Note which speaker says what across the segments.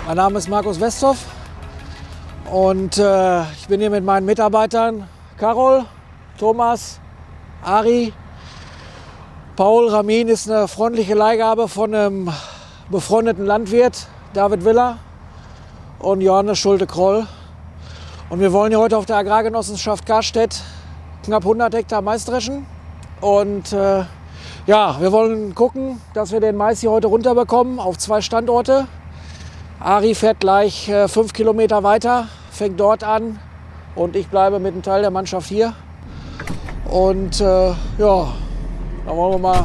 Speaker 1: Mein Name ist Markus Westhoff und ich bin hier mit meinen Mitarbeitern Carol, Thomas, Ari. Paul Ramin ist eine freundliche Leihgabe von einem befreundeten Landwirt, David Willer, und Johannes Schulte-Kroll. Und wir wollen hier heute auf der Agrargenossenschaft Karstedt knapp 100 Hektar Mais dreschen. Und ja, wir wollen gucken, dass wir den Mais hier heute runterbekommen auf 2 Standorte. Ari fährt gleich 5 Kilometer weiter, fängt dort an und ich bleibe mit einem Teil der Mannschaft hier. Und ja, dann wollen wir mal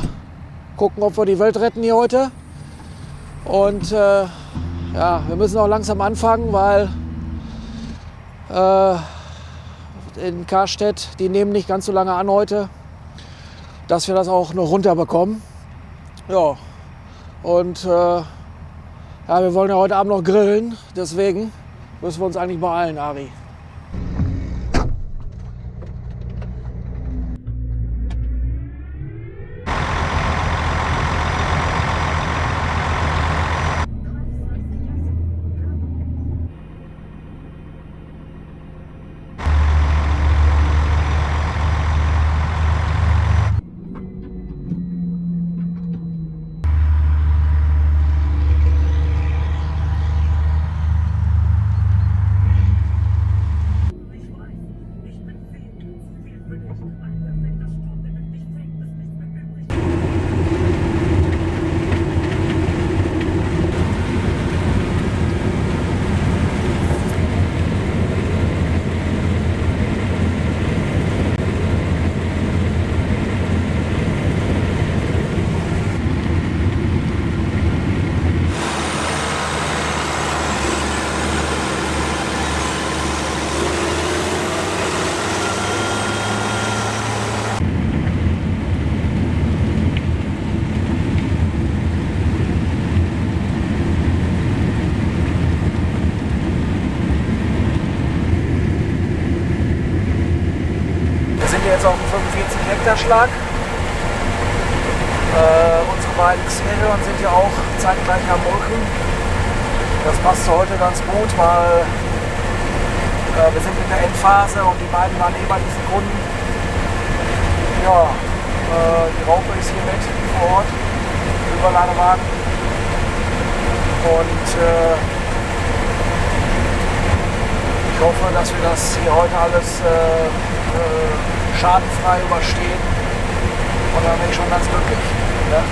Speaker 1: gucken, ob wir die Welt retten hier heute. Und ja, wir müssen auch langsam anfangen, weil in Karstedt, die nehmen nicht ganz so lange an heute, dass wir das auch noch runterbekommen. Ja, und ja, wir wollen ja heute Abend noch grillen, deswegen müssen wir uns eigentlich beeilen, Ari. Jetzt auf dem 45 Hektar Schlag. Unsere beiden Xerhörner sind ja auch zeitgleich am Molken. Das passt heute ganz gut, weil wir sind in der Endphase und die beiden waren bei diesen Kunden. Ja, die Raupe ist hier mit vor Ort, Überladewagen. Und ich hoffe, dass wir das hier heute alles schadenfrei überstehen. Und dann bin ich schon ganz glücklich. Ja?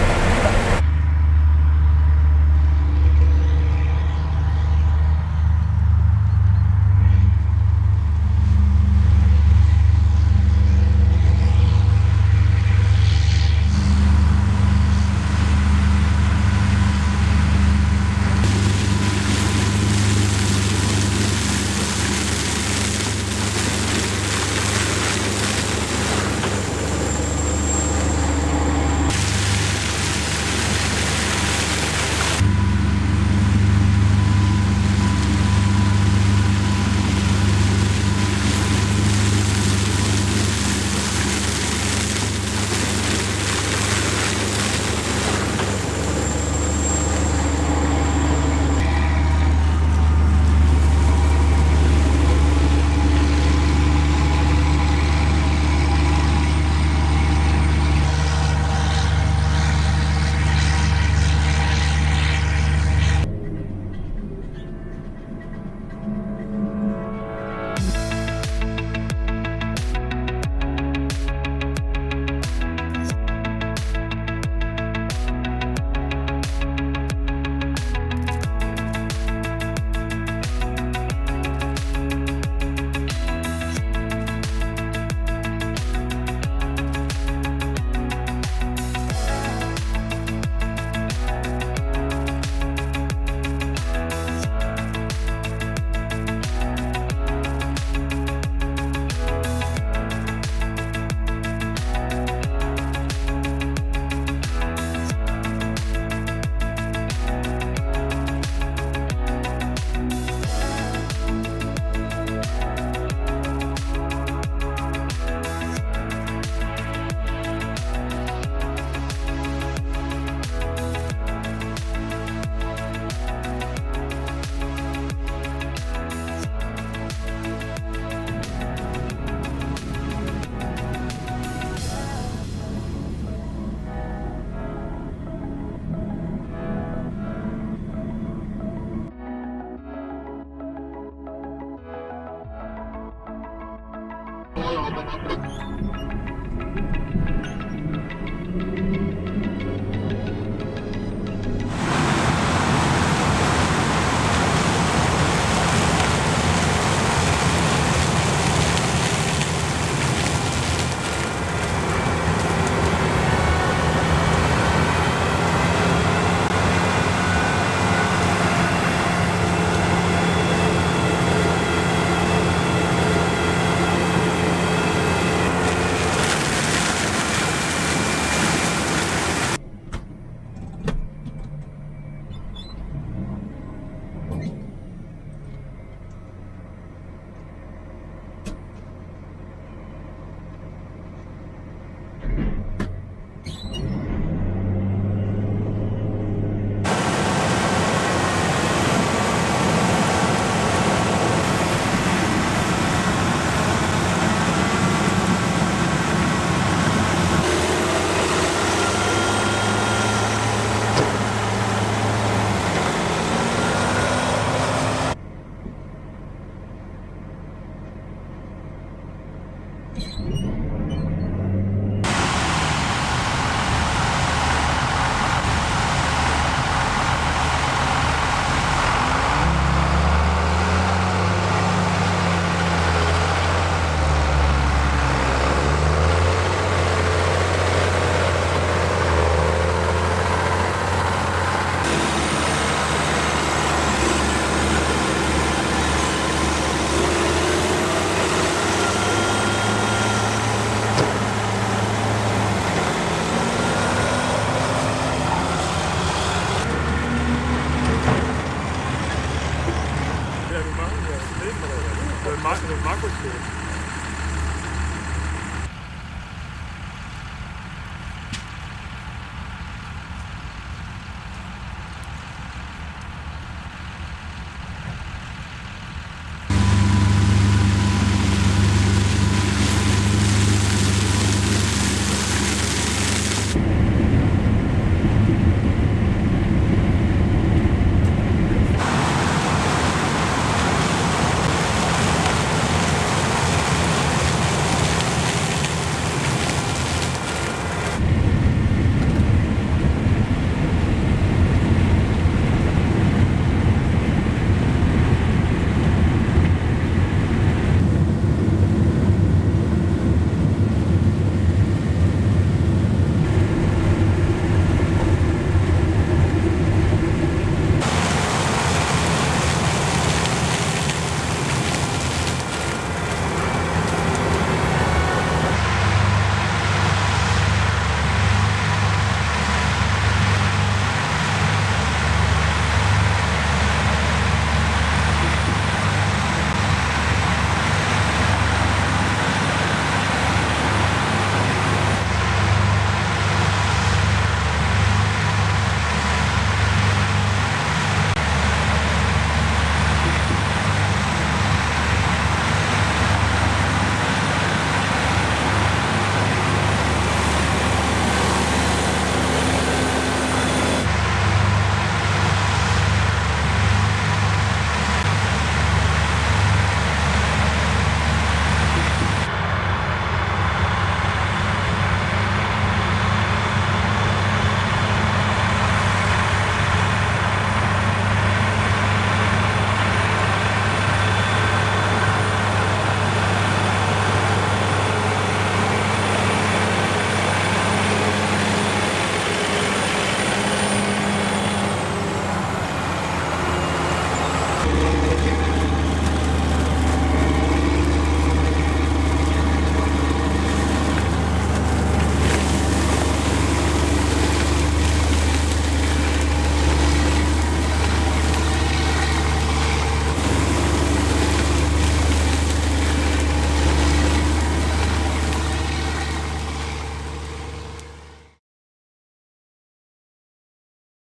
Speaker 2: Markus.